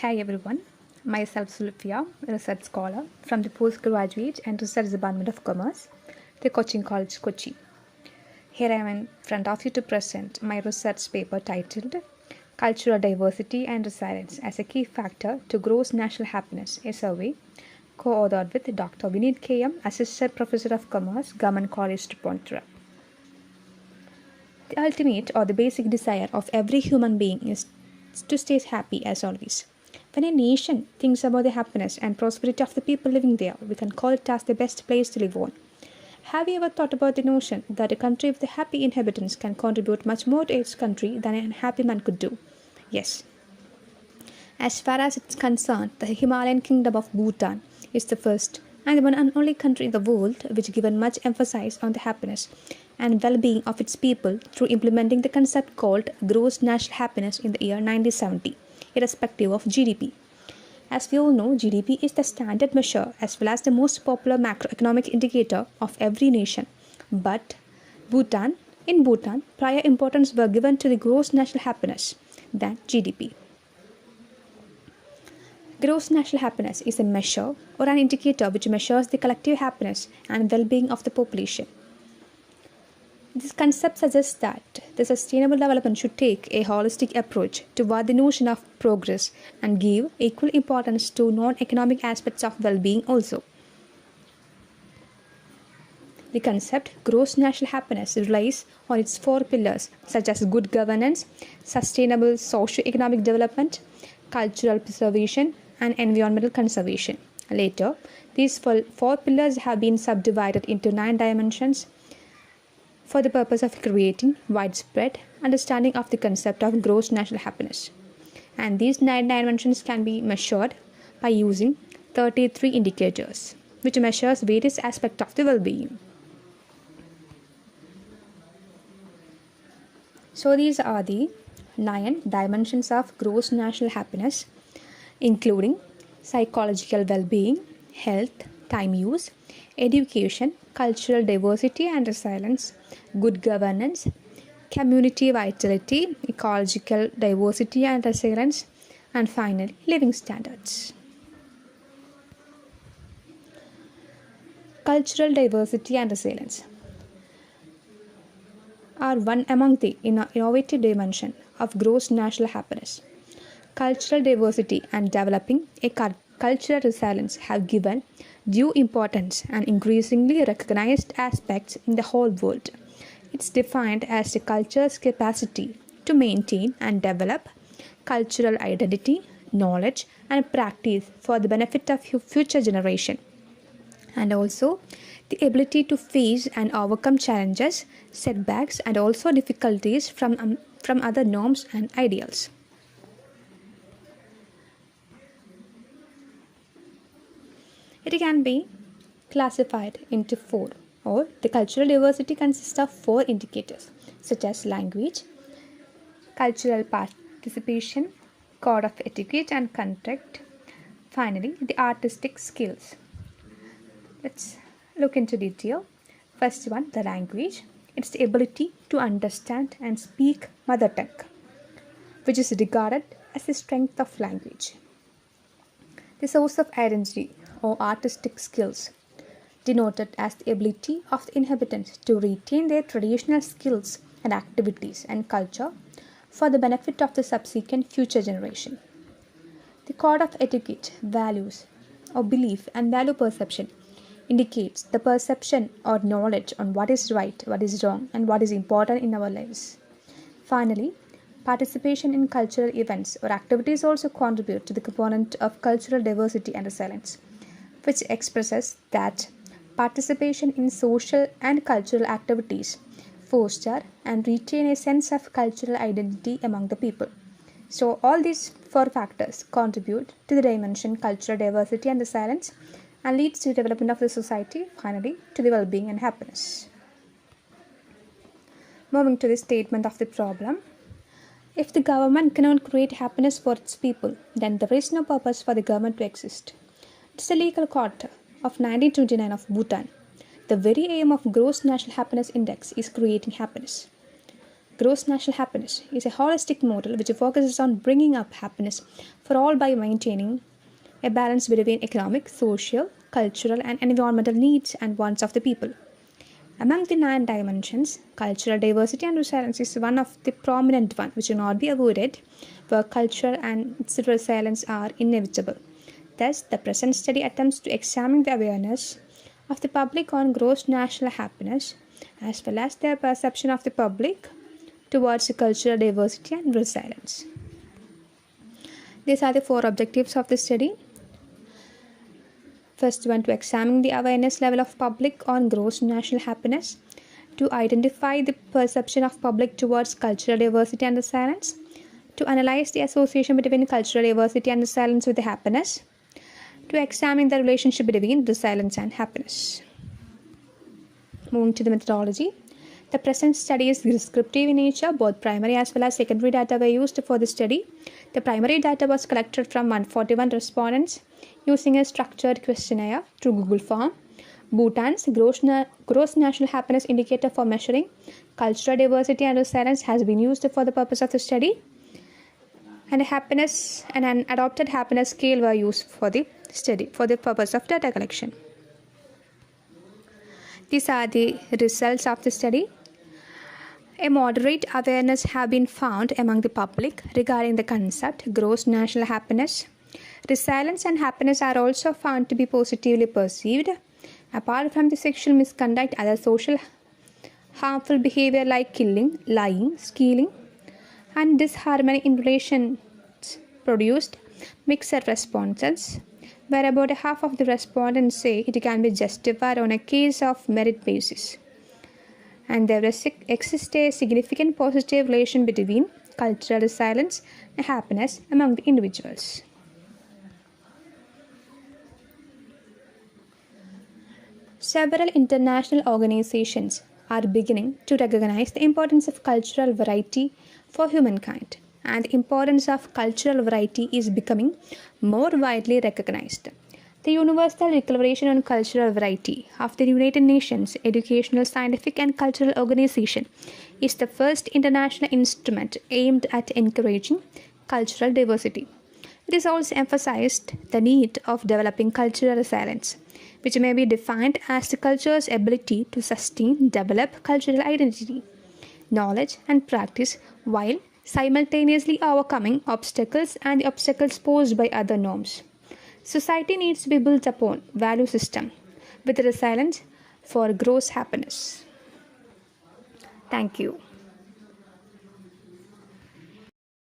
Hi everyone, myself Sulfiya, research scholar from the Postgraduate and Research Department of Commerce, the Coaching College, Kochi. Here I am in front of you to present my research paper titled Cultural Diversity and Resilience as a Key Factor to Gross National Happiness, a survey co-authored with Dr. Vineet K.M., Assistant Professor of Commerce, Government College, Tripura. The ultimate or the basic desire of every human being is to stay happy as always. When a nation thinks about the happiness and prosperity of the people living there, we can call it as the best place to live on. Have you ever thought about the notion that a country with happy inhabitants can contribute much more to its country than an unhappy man could do? Yes. As far as it's concerned, the Himalayan kingdom of Bhutan is the first and the one and only country in the world which given much emphasis on the happiness and well-being of its people through implementing the concept called gross national happiness in the year 1970, irrespective of GDP. As we all know, GDP is the standard measure as well as the most popular macroeconomic indicator of every nation. But in Bhutan, prior importance were given to the gross national happiness than GDP. Gross national happiness is a measure or an indicator which measures the collective happiness and well-being of the population. This concept suggests that the sustainable development should take a holistic approach toward the notion of progress and give equal importance to non-economic aspects of well-being also. The concept gross national happiness relies on its four pillars such as good governance, sustainable socio-economic development, cultural preservation, and environmental conservation. Later, these four pillars have been subdivided into 9 dimensions for the purpose of creating widespread understanding of the concept of gross national happiness. And these 9 dimensions can be measured by using 33 indicators, which measures various aspects of the well-being. So these are the 9 dimensions of gross national happiness, including psychological well-being, health, time use, education, cultural diversity and resilience, good governance, community vitality, ecological diversity and resilience, and finally, living standards. Cultural diversity and resilience are one among the innovative dimensions of gross national happiness. Cultural diversity and developing a cultural resilience have given due importance and increasingly recognized aspects in the whole world. It's defined as the culture's capacity to maintain and develop cultural identity, knowledge, and practice for the benefit of future generations, and also the ability to face and overcome challenges, setbacks, and also difficulties from other norms and ideals. It can be classified into 4, or the cultural diversity consists of 4 indicators such as language, cultural participation, code of etiquette and conduct, finally the artistic skills. Let's look into detail. First one, the language. It's the ability to understand and speak mother tongue, which is regarded as the strength of language. The source of identity or artistic skills, denoted as the ability of the inhabitants to retain their traditional skills and activities and culture for the benefit of the subsequent future generation. The code of etiquette, values or belief and value perception indicates the perception or knowledge on what is right, what is wrong, and what is important in our lives. Finally, participation in cultural events or activities also contribute to the component of cultural diversity and resilience, which expresses that participation in social and cultural activities foster and retain a sense of cultural identity among the people. So all these 4 factors contribute to the dimension cultural diversity and resilience and leads to the development of the society, finally to the well-being and happiness. Moving to the statement of the problem. If the government cannot create happiness for its people, then there is no purpose for the government to exist. It's the legal code of 1929 of Bhutan. The very aim of Gross National Happiness Index is creating happiness. Gross national happiness is a holistic model which focuses on bringing up happiness for all by maintaining a balance between economic, social, cultural, and environmental needs and wants of the people. Among the 9 dimensions, cultural diversity and resilience is one of the prominent ones which cannot be avoided, where culture and its resilience are inevitable. Thus, the present study attempts to examine the awareness of the public on gross national happiness as well as their perception of the public towards cultural diversity and resilience. These are the 4 objectives of the study. First one, to examine the awareness level of public on gross national happiness, to identify the perception of public towards cultural diversity and resilience, to analyze the association between cultural diversity and resilience with the happiness, to examine the relationship between resilience and happiness. Moving to the methodology. The present study is descriptive in nature. Both primary as well as secondary data were used for the study. The primary data was collected from 141 respondents using a structured questionnaire through Google Form. Bhutan's gross national happiness indicator for measuring cultural diversity and resilience has been used for the purpose of the study. And happiness and an adopted happiness scale were used for the study for the purpose of data collection. These are the results of the study. A moderate awareness have been found among the public regarding the concept gross national happiness. Resilience and happiness are also found to be positively perceived. Apart from the sexual misconduct, other social harmful behavior like killing, lying, stealing, and disharmony in relations produced mixed responses, where about half of the respondents say it can be justified on a case of merit basis. And there exists a significant positive relation between cultural resilience and happiness among the individuals. Several international organizations are beginning to recognize the importance of cultural variety for humankind, and the importance of cultural variety is becoming more widely recognized. The Universal Declaration on Cultural Variety of the United Nations Educational, Scientific and Cultural Organization is the first international instrument aimed at encouraging cultural diversity. It has also emphasized the need of developing cultural resilience, which may be defined as the culture's ability to sustain, develop cultural identity, knowledge and practice while simultaneously overcoming obstacles and the obstacles posed by other norms. Society needs to be built upon value system with resilience for gross happiness. Thank you.